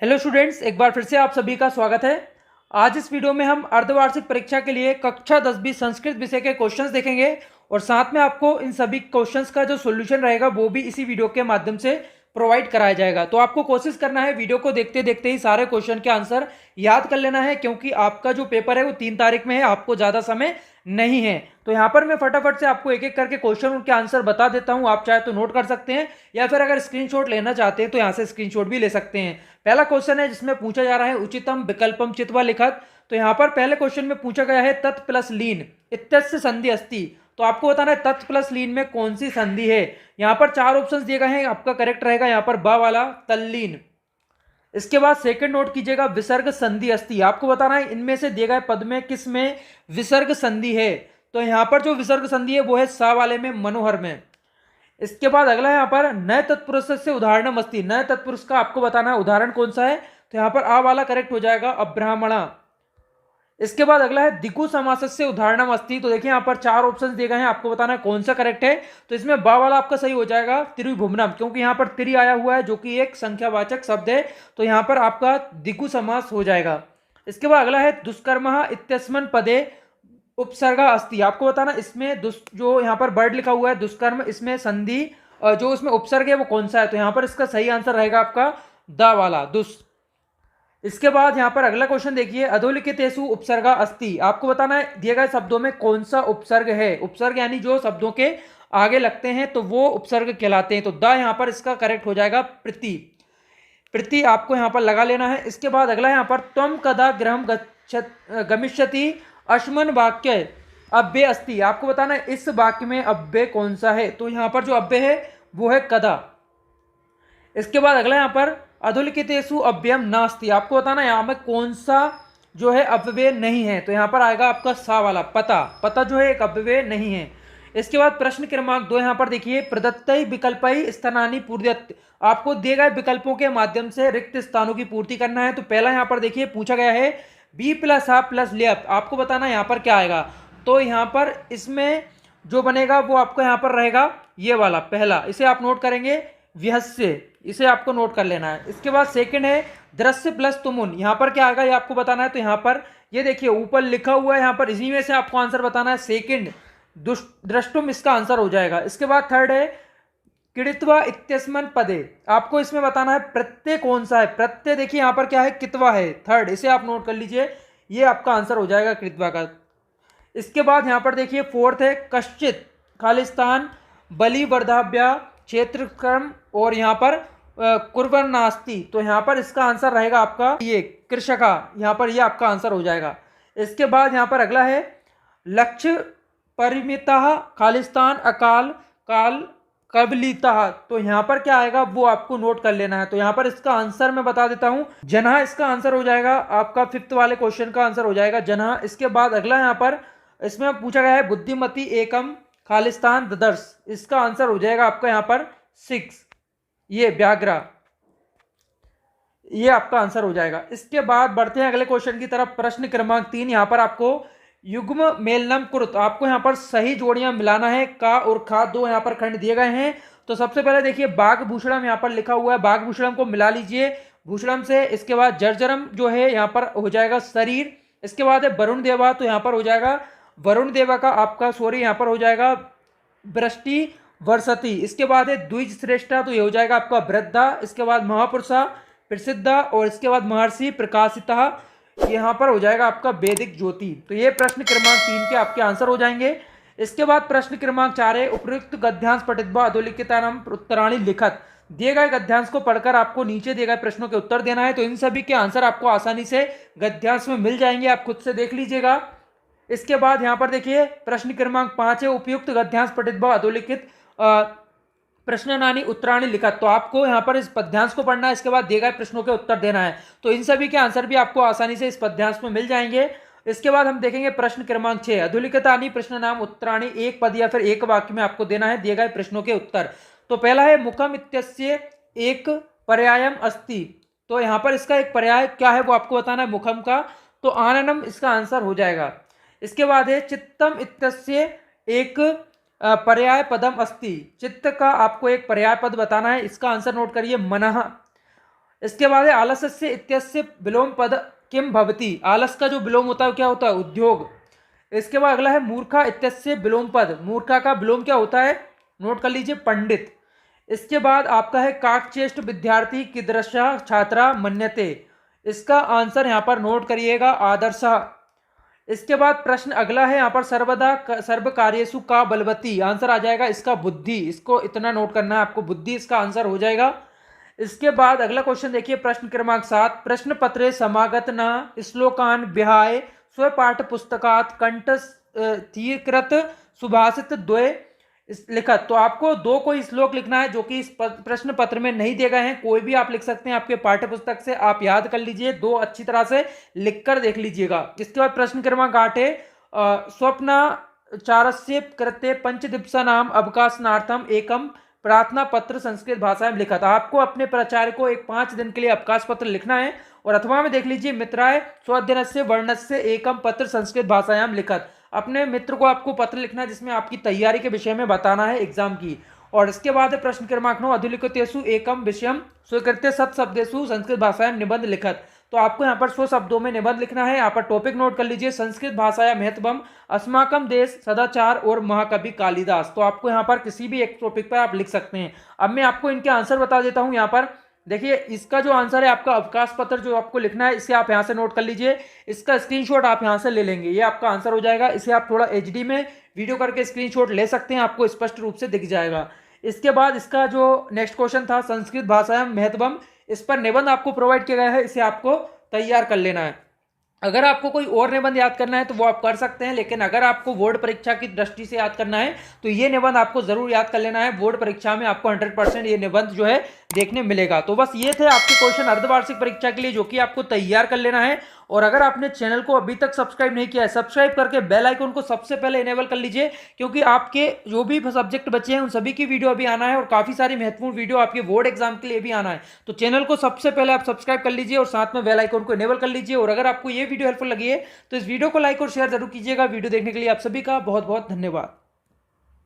Hello students, एक बार फिर से आप सभी का स्वागत है। आज इस वीडियो में हम अर्धवार्षिक परीक्षा के लिए कक्षा 10वीं संस्कृत विषय के क्वेश्चंस देखेंगे और साथ में आपको इन सभी क्वेश्चंस का जो सॉल्यूशन रहेगा वो भी इसी वीडियो के माध्यम से प्रोवाइड कराया जाएगा। तो आपको कोशिश करना है वीडियो को देखते देखते ही सारे क्वेश्चन के आंसर याद कर लेना है, क्योंकि आपका जो पेपर है वो 3 तारीख में है, आपको ज़्यादा समय नहीं है। तो यहाँ पर मैं फटाफट से आपको एक एक करके क्वेश्चन उनके आंसर बता देता हूँ। आप चाहे तो नोट कर सकते हैं या फिर अगर स्क्रीनशॉट लेना चाहते हैं तो यहाँ से स्क्रीनशॉट भी ले सकते हैं। पहला क्वेश्चन है जिसमें पूछा जा रहा है उचितम विकल्पम चित्वा लिखत। तो यहाँ पर पहले क्वेश्चन में पूछा गया है तत् प्लस लीन इत्यस्य संधि अस्ति। तो आपको बताना है तत् प्लस लीन में कौन सी संधि है। यहाँ पर 4 ऑप्शंस दिए गए हैं, आपका करेक्ट रहेगा यहाँ पर बा वाला तल्लीन। इसके बाद सेकंड नोट कीजिएगा विसर्ग संधि अस्ति। आपको बताना है इनमें से दिए गए पद में किस में विसर्ग संधि है। तो यहाँ पर जो विसर्ग संधि है वो है सा वाले में, मनोहर में। इसके बाद अगला यहाँ पर नए तत्पुरुष से उदाहरणम अस्ति। नए तत्पुरुष का आपको बताना है उदाहरण कौन सा है। तो यहाँ पर आ वाला करेक्ट हो जाएगा अब्राह्मणा। इसके बाद अगला है दिगु समास से उदाहरणम अस्ति। तो देखिए यहाँ पर 4 ऑप्शंस दिए गए हैं, आपको बताना है कौन सा करेक्ट है। तो इसमें बा वाला आपका सही हो जाएगा त्रिभुवनम, क्योंकि यहाँ पर त्रि आया हुआ है जो कि एक संख्यावाचक शब्द है। तो यहाँ पर आपका दिगु समास हो जाएगा। इसके बाद अगला है दुष्कर्म इत्यस्मन् पदे उपसर्गा अस्ति। आपको बताना इसमें जो यहाँ पर वर्ड लिखा हुआ है दुष्कर्म, इसमें संधि जो इसमें उपसर्ग है वो कौन सा है। तो यहाँ पर इसका सही आंसर रहेगा आपका दा वाला दुष्। इसके बाद यहाँ पर अगला क्वेश्चन देखिए अधोलिखितेषु उपसर्गा अस्ति। आपको बताना है दिए गए शब्दों में कौन सा उपसर्ग है। उपसर्ग यानी जो शब्दों के आगे लगते हैं तो वो उपसर्ग कहलाते हैं। तो दा यहाँ पर इसका करेक्ट हो जाएगा प्रति। प्रति आपको यहाँ पर लगा लेना है। इसके बाद अगला यहाँ पर त्वम कदा गृहम गमिष्यति अश्मन वाक्य अव्यय अस्ति। आपको बताना है इस वाक्य में अव्यय कौन सा है। तो यहाँ पर जो अव्यय है वो है कदा। इसके बाद अगला यहाँ पर अधोलिखितेषु अव्ययम नास्ति। आपको बताना यहाँ में कौन सा जो है अव्यय नहीं है। तो यहाँ पर आएगा आपका सा वाला पता। पता जो है एक अव्यय नहीं है। इसके बाद प्रश्न क्रमांक 2 यहाँ पर देखिए प्रदत्तै विकल्पै स्थानानि पूर्यत। आपको दिए गए विकल्पों के माध्यम से रिक्त स्थानों की पूर्ति करना है। तो पहला यहाँ पर देखिए पूछा गया है बी प्लस आ प्लस लेप। आपको बताना यहाँ पर क्या आएगा। तो यहाँ पर इसमें जो बनेगा वो आपको यहाँ पर रहेगा ये वाला पहला, इसे आप नोट करेंगे विहस्य, इसे आपको नोट कर लेना है। इसके बाद सेकंड है दृश्य प्लस तुमुन। यहाँ पर क्या आएगा ये आपको बताना है। तो यहाँ पर ये देखिए ऊपर लिखा हुआ है, यहाँ पर इसी में से आपको आंसर बताना है। सेकंड दृष्टुम इसका आंसर हो जाएगा। इसके बाद थर्ड है किड़ित्वा इत्यस्मन् पदे। आपको इसमें बताना है प्रत्यय कौन सा है। प्रत्यय देखिए यहाँ पर क्या है कित्वा है, थर्ड, इसे आप नोट कर लीजिए, ये आपका आंसर हो जाएगा कित्वा का। इसके बाद यहाँ पर देखिए फोर्थ है कश्चित खालिस्तान बलि वर्धाभ्या क्षेत्रक्रम और यहाँ पर कुर्बन नास्ति। तो यहाँ पर इसका आंसर रहेगा आपका ये कृषका, यहाँ पर ये आपका आंसर हो जाएगा। इसके बाद यहाँ पर अगला है लक्ष्य परिमिता खालिस्तान अकाल काल कबलिता। तो यहाँ पर क्या आएगा वो आपको नोट कर लेना है। तो यहाँ पर इसका आंसर मैं बता देता हूँ, जन्हा इसका आंसर हो जाएगा आपका, फिफ्थ वाले क्वेश्चन का आंसर हो जाएगा जन्हा। इसके बाद अगला यहाँ पर इसमें पूछा गया है बुद्धिमती एकम खालिस्तान ददर्श। इसका आंसर हो जाएगा आपका यहाँ पर 6, ये व्याघ्रा, ये आपका आंसर हो जाएगा। इसके बाद बढ़ते हैं अगले क्वेश्चन की तरफ। प्रश्न क्रमांक 3 यहाँ पर आपको युग्म मेलनम कुरुत। आपको यहाँ पर सही जोड़ियां मिलाना है। का और खा दो यहाँ पर खंड दिए गए हैं। तो सबसे पहले देखिए बाघ भूषणम यहाँ पर लिखा हुआ है, बाघ भूषणम को मिला लीजिए भूषणम से। इसके बाद जर्जरम जो है यहाँ पर हो जाएगा शरीर। इसके बाद है वरुण देवा, तो यहाँ पर हो जाएगा वरुण देवा का आपका सॉरी यहाँ पर हो जाएगा वृष्टि वर्षति। इसके बाद है द्विज श्रेष्ठा, तो ये हो जाएगा आपका वृद्धा। इसके बाद महापुरुषा प्रसिद्धा और इसके बाद महर्षि प्रकाशिता, यहाँ पर हो जाएगा आपका वैदिक ज्योति। तो ये प्रश्न क्रमांक 3 के आपके आंसर हो जाएंगे। इसके बाद प्रश्न क्रमांक 4 है उपयुक्त गद्यांश पठित्वा अधोलिखितानाम उत्तराणि लिखत। दिए गए गद्यांश को पढ़कर आपको नीचे दिए गए प्रश्नों के उत्तर देना है। तो इन सभी के आंसर आपको आसानी से गद्यांश में मिल जाएंगे, आप खुद से देख लीजिएगा। इसके बाद यहाँ पर देखिए प्रश्न क्रमांक 5 है उपयुक्त गद्यांश पठित्वा अधोलिखित प्रश्नानि उत्तराणि लिखत। तो आपको यहाँ पर इस पद्यांश को पढ़ना है, इसके बाद दिए गए प्रश्नों के उत्तर देना है। तो इन सभी के आंसर भी आपको आसानी से इस पद्यांश में मिल जाएंगे। इसके बाद हम देखेंगे प्रश्न क्रमांक 6 अधोलिखितानि प्रश्न नाम उत्तराणि। एक पद या फिर एक वाक्य में आपको देना है दिए गए प्रश्नों के उत्तर। तो पहला है मुखम इत्यस्य एक पर्यायम अस्ति। तो यहाँ पर इसका एक पर्याय क्या है वो आपको बताना है मुखम का। तो आननम इसका आंसर हो जाएगा। इसके बाद है चित्तम इत्यस्य एक पर्याय पदम अस्ति। चित्त का आपको एक पर्याय पद बताना है, इसका आंसर नोट करिए मनः। इसके बाद है आलस्य इत्यस्य विलोम पद किम भवति। आलस का जो विलोम होता है क्या होता है, उद्योग। इसके बाद अगला है मूर्खा इत्यस्य विलोम पद, मूर्खा का विलोम क्या होता है, नोट कर लीजिए, पंडित। इसके बाद आपका है काकचेष्ट विद्यार्थी कीदृशः छात्रा मन्यते। इसका आंसर यहाँ पर नोट करिएगा, आदर्शः। इसके बाद प्रश्न अगला है यहाँ पर सर्वदा सर्व कार्येषु का बलवती, आंसर आ जाएगा इसका बुद्धि। इसको इतना नोट करना है आपको, बुद्धि इसका आंसर हो जाएगा। इसके बाद अगला क्वेश्चन देखिए, प्रश्न क्रमांक 7, प्रश्न पत्रे समागत न श्लोकान विहाय स्व पाठ्य पुस्तकात कंठस्थीकृत सुभाषित द्वय लिखत। तो आपको दो कोई श्लोक लिखना है जो कि इस प्रश्न पत्र में नहीं दिए गए हैं, कोई भी आप लिख सकते हैं आपके पाठ्य पुस्तक से, आप याद कर लीजिए, दो अच्छी तरह से लिखकर देख लीजिएगा। इसके बाद प्रश्न क्रमांक 8 है स्वप्नाचारस्य कृते पंचदिवसानाम अवकाशनार्थम एकम प्रार्थना पत्र संस्कृत भाषा में लिखा था। आपको अपने प्राचार्य को एक 5 दिन के लिए अवकाश पत्र लिखना है। और अथवा में देख लीजिए, मित्राय स्वअध्ययनस्य वर्णस्य एकम पत्र संस्कृत भाषायाम लिखत। अपने मित्र को आपको पत्र लिखना है जिसमें आपकी तैयारी के विषय में बताना है एग्जाम की। और इसके बाद है प्रश्न क्रमांक 9, अधुलिखितेषु एकम विषयम स्वीकृत्य शब्देषु संस्कृत भाषायाम निबंध लिखत। तो आपको यहाँ पर 100 शब्दों में निबंध लिखना है। यहाँ पर टॉपिक नोट कर लीजिए, संस्कृत भाषाया महत्वम अस्माकम देश सदाचार और महाकवि कालिदास। तो आपको यहाँ पर किसी भी एक टॉपिक पर आप लिख सकते हैं। अब मैं आपको इनके आंसर बता देता हूँ। यहाँ पर देखिए, इसका जो आंसर है आपका अवकाश पत्र जो आपको लिखना है, इसे आप यहाँ से नोट कर लीजिए, इसका स्क्रीनशॉट आप यहाँ से ले लेंगे, ये आपका आंसर हो जाएगा। इसे आप थोड़ा एचडी में वीडियो करके स्क्रीनशॉट ले सकते हैं, आपको स्पष्ट रूप से दिख जाएगा। इसके बाद इसका जो नेक्स्ट क्वेश्चन था संस्कृत भाषा महत्वम, इस पर निबंध आपको प्रोवाइड किया गया है, इसे आपको तैयार कर लेना है। अगर आपको कोई और निबंध याद करना है तो वो आप कर सकते हैं, लेकिन अगर आपको बोर्ड परीक्षा की दृष्टि से याद करना है तो ये निबंध आपको जरूर याद कर लेना है। बोर्ड परीक्षा में आपको 100% ये निबंध जो है देखने मिलेगा। तो बस ये थे आपके क्वेश्चन अर्धवार्षिक परीक्षा के लिए, जो कि आपको तैयार कर लेना है। और अगर आपने चैनल को अभी तक सब्सक्राइब नहीं किया है, सब्सक्राइब करके बेल आइकन को सबसे पहले इनेबल कर लीजिए, क्योंकि आपके जो भी सब्जेक्ट बचे हैं उन सभी की वीडियो अभी आना है और काफी सारी महत्वपूर्ण वीडियो आपके बोर्ड एग्जाम के लिए भी आना है। तो चैनल को सबसे पहले आप सब्सक्राइब कर लीजिए और साथ में बेल आइकन को इनेबल कर लीजिए। और अगर आपको ये वीडियो हेल्पफुल लगी है तो इस वीडियो को लाइक और शेयर जरूर कीजिएगा। वीडियो देखने के लिए आप सभी का बहुत बहुत धन्यवाद।